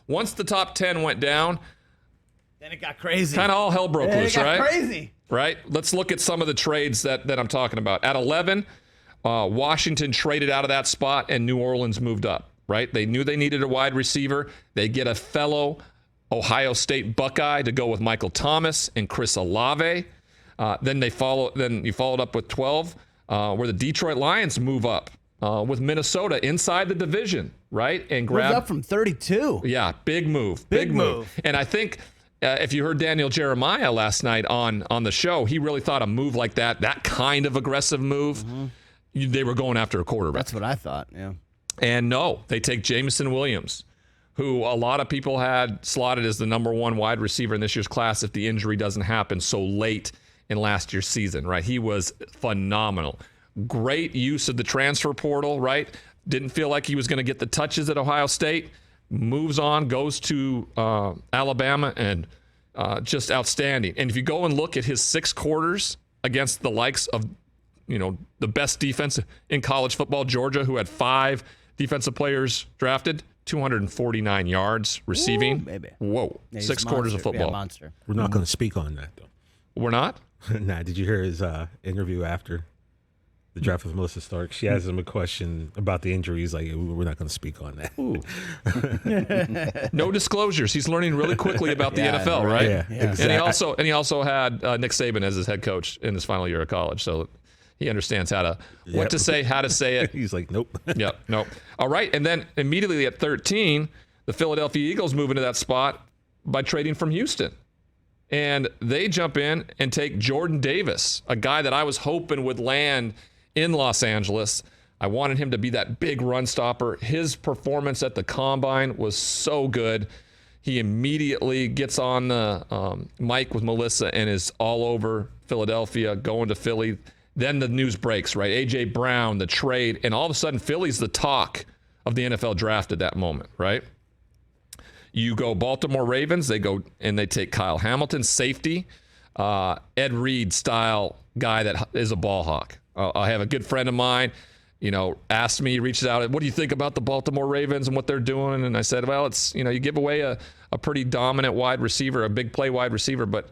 Once the top 10 went down, then it got crazy. Kind of all hell broke loose, right? It got crazy. Right? Let's look at some of the trades that I'm talking about. At 11, Washington traded out of that spot, and New Orleans moved up, right? They knew they needed a wide receiver. They get a fellow Ohio State Buckeye to go with Michael Thomas and Chris Olave. Then you followed up with 12, where the Detroit Lions move up with Minnesota inside the division, right? And grab moved up from 32. Yeah, big move. Big move. And I think if you heard Daniel Jeremiah last night on the show, he really thought a move like that kind of aggressive move, they were going after a quarterback. That's what I thought, yeah. And no, they take Jameson Williams, who a lot of people had slotted as the number one wide receiver in this year's class if the injury doesn't happen so late in last year's season, right? He was phenomenal. Great use of the transfer portal, right? Didn't feel like he was going to get the touches at Ohio State. Moves on, goes to Alabama, and just outstanding. And if you go and look at his 6 quarters against the likes of, the best defense in college football, Georgia, who had 5 defensive players drafted, 249 yards receiving. Ooh, baby. Whoa. Yeah, 6 quarters of football. Yeah, monster. We're not going to speak on that, though. We're not? Nah, did you hear his interview after the draft with Melissa Stark? She asked him a question about the injury. He's like, we're not going to speak on that. No disclosures. He's learning really quickly about the NFL, right? Yeah, exactly. And he also had Nick Saban as his head coach in his final year of college, so he understands what to say, how to say it. He's like, nope. Yep, nope. All right, and then immediately at 13, the Philadelphia Eagles move into that spot by trading from Houston. And they jump in and take Jordan Davis, a guy that I was hoping would land in Los Angeles. I wanted him to be that big run stopper. His performance at the Combine was so good. He immediately gets on the mic with Melissa and is all over Philadelphia, going to Philly. Then the news breaks, right? A.J. Brown, the trade, and all of a sudden Philly's the talk of the NFL draft at that moment, right? You go Baltimore Ravens, they go and they take Kyle Hamilton, safety, Ed Reed style guy that is a ball hawk. I have a good friend of mine, asked me, reaches out, what do you think about the Baltimore Ravens and what they're doing? And I said, well, it's, you give away a pretty dominant wide receiver, a big play wide receiver, but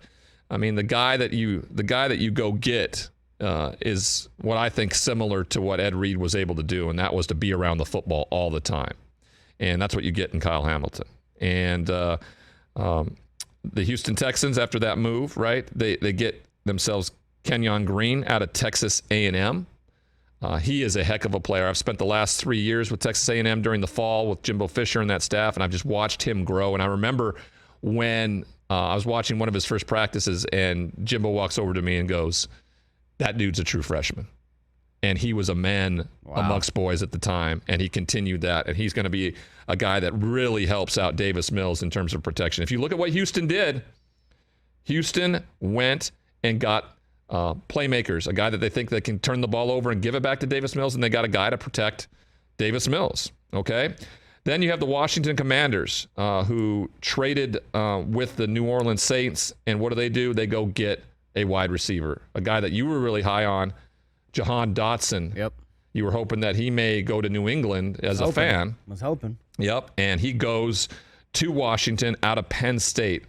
I mean, the guy that you go get is what I think similar to what Ed Reed was able to do, and that was to be around the football all the time. And that's what you get in Kyle Hamilton. And the Houston Texans, after that move, right, they get themselves Kenyon Green out of Texas A&M. He is a heck of a player. I've spent the last 3 years with Texas A&M during the fall with Jimbo Fisher and that staff, and I've just watched him grow. And I remember when I was watching one of his first practices, and Jimbo walks over to me and goes, that dude's a true freshman. And he was a man amongst boys at the time, and he continued that. And he's going to be a guy that really helps out Davis Mills in terms of protection. If you look at what Houston did, Houston went and got playmakers, a guy that they think they can turn the ball over and give it back to Davis Mills, and they got a guy to protect Davis Mills, okay? Then you have the Washington Commanders who traded with the New Orleans Saints, and what do? They go get a wide receiver, a guy that you were really high on, Jahan Dotson. Yep. You were hoping that he may go to New England as a fan. Was hoping. Yep. And he goes to Washington out of Penn State.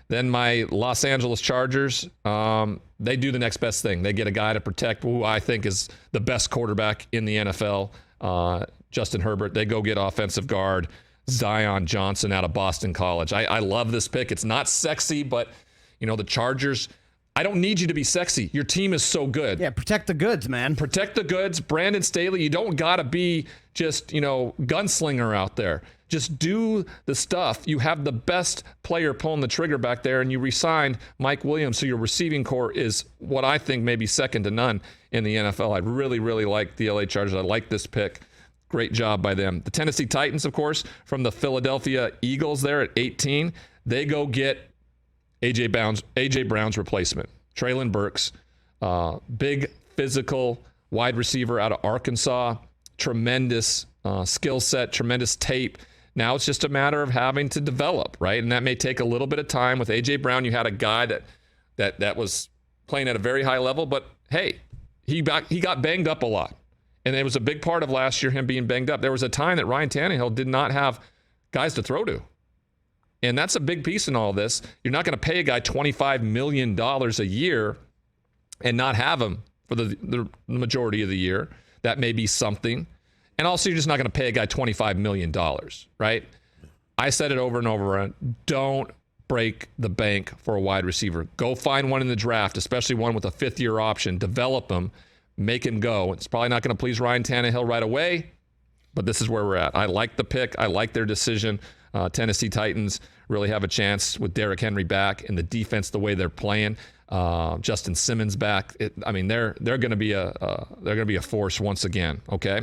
Then my Los Angeles Chargers, they do the next best thing. They get a guy to protect who I think is the best quarterback in the NFL, Justin Herbert. They go get offensive guard Zion Johnson out of Boston College. I love this pick. It's not sexy, but, the Chargers, I don't need you to be sexy. Your team is so good. Yeah, protect the goods, man. Protect the goods. Brandon Staley, you don't got to be just, gunslinger out there. Just do the stuff. You have the best player pulling the trigger back there, and you re-signed Mike Williams, so your receiving core is what I think may be second to none in the NFL. I really, really like the LA Chargers. I like this pick. Great job by them. The Tennessee Titans, of course, from the Philadelphia Eagles there at 18, they go get A.J. Brown's replacement, Treylon Burks, big physical wide receiver out of Arkansas, tremendous skill set, tremendous tape. Now it's just a matter of having to develop, right? And that may take a little bit of time. With A.J. Brown, you had a guy that was playing at a very high level, but hey, he got banged up a lot. And it was a big part of last year, him being banged up. There was a time that Ryan Tannehill did not have guys to throw to. And that's a big piece in all this. You're not going to pay a guy $25 million a year and not have him for the majority of the year. That may be something. And also, you're just not going to pay a guy $25 million, right? I said it over and over again. Don't break the bank for a wide receiver. Go find one in the draft, especially one with a fifth-year option. Develop him. Make him go. It's probably not going to please Ryan Tannehill right away, but this is where we're at. I like the pick. I like their decision. Tennessee Titans really have a chance with Derrick Henry back and the defense the way they're playing. Justin Simmons back. They're going to be a force once again. Okay.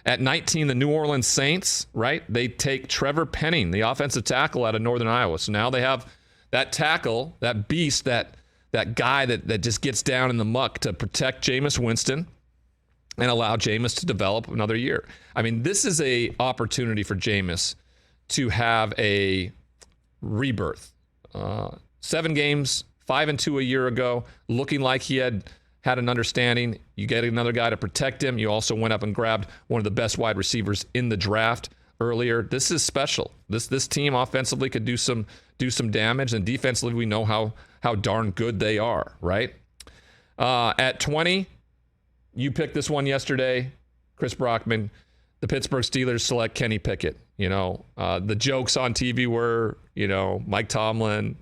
At 19, the New Orleans Saints, right? They take Trevor Penning, the offensive tackle out of Northern Iowa. So now they have that tackle, that beast, that guy that just gets down in the muck to protect Jameis Winston and allow Jameis to develop another year. I mean, this is a opportunity for Jameis to have a rebirth. 7 games, 5-2 a year ago, looking like he had an understanding. You get another guy to protect him. You also went up and grabbed one of the best wide receivers in the draft earlier. This is special. This team offensively could do some damage, and defensively we know how darn good they are, right? At 20, you picked this one yesterday, Chris Brockman. The Pittsburgh Steelers select Kenny Pickett. The jokes on TV were, Mike Tomlin,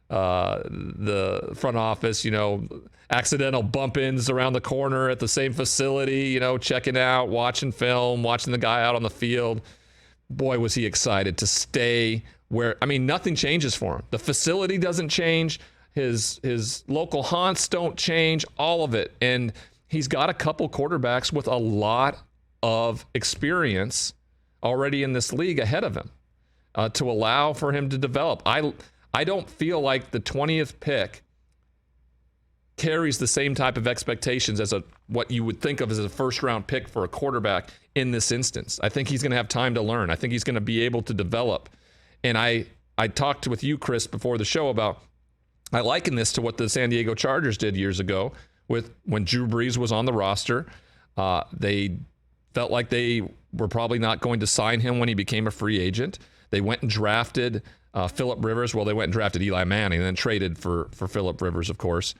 the front office, accidental bump-ins around the corner at the same facility, checking out, watching film, watching the guy out on the field. Boy, was he excited to stay where, nothing changes for him. The facility doesn't change. His local haunts don't change, all of it. And he's got a couple quarterbacks with a lot of experience already in this league ahead of him to allow for him to develop. I don't feel like the 20th pick carries the same type of expectations as what you would think of as a first-round pick for a quarterback in this instance. I think he's going to have time to learn. I think he's going to be able to develop. And I talked with you, Chris, before the show about I liken this to what the San Diego Chargers did years ago when Drew Brees was on the roster. They felt like they were probably not going to sign him when he became a free agent. They went and drafted Phillip Rivers. Well, they went and drafted Eli Manning and then traded for Phillip Rivers, of course.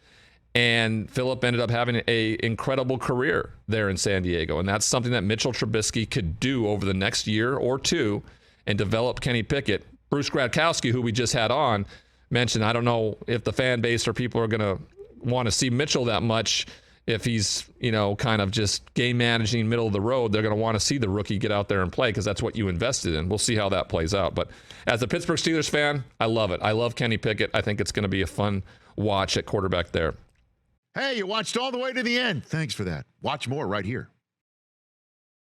And Phillip ended up having an incredible career there in San Diego. And that's something that Mitchell Trubisky could do over the next year or two and develop Kenny Pickett. Bruce Gradkowski, who we just had on, mentioned, I don't know if the fan base or people are going to want to see Mitchell that much if he's, kind of just game managing middle of the road. They're going to want to see the rookie get out there and play because that's what you invested in. We'll see how that plays out. But as a Pittsburgh Steelers fan, I love it. I love Kenny Pickett. I think it's going to be a fun watch at quarterback there. Hey, you watched all the way to the end. Thanks for that. Watch more right here.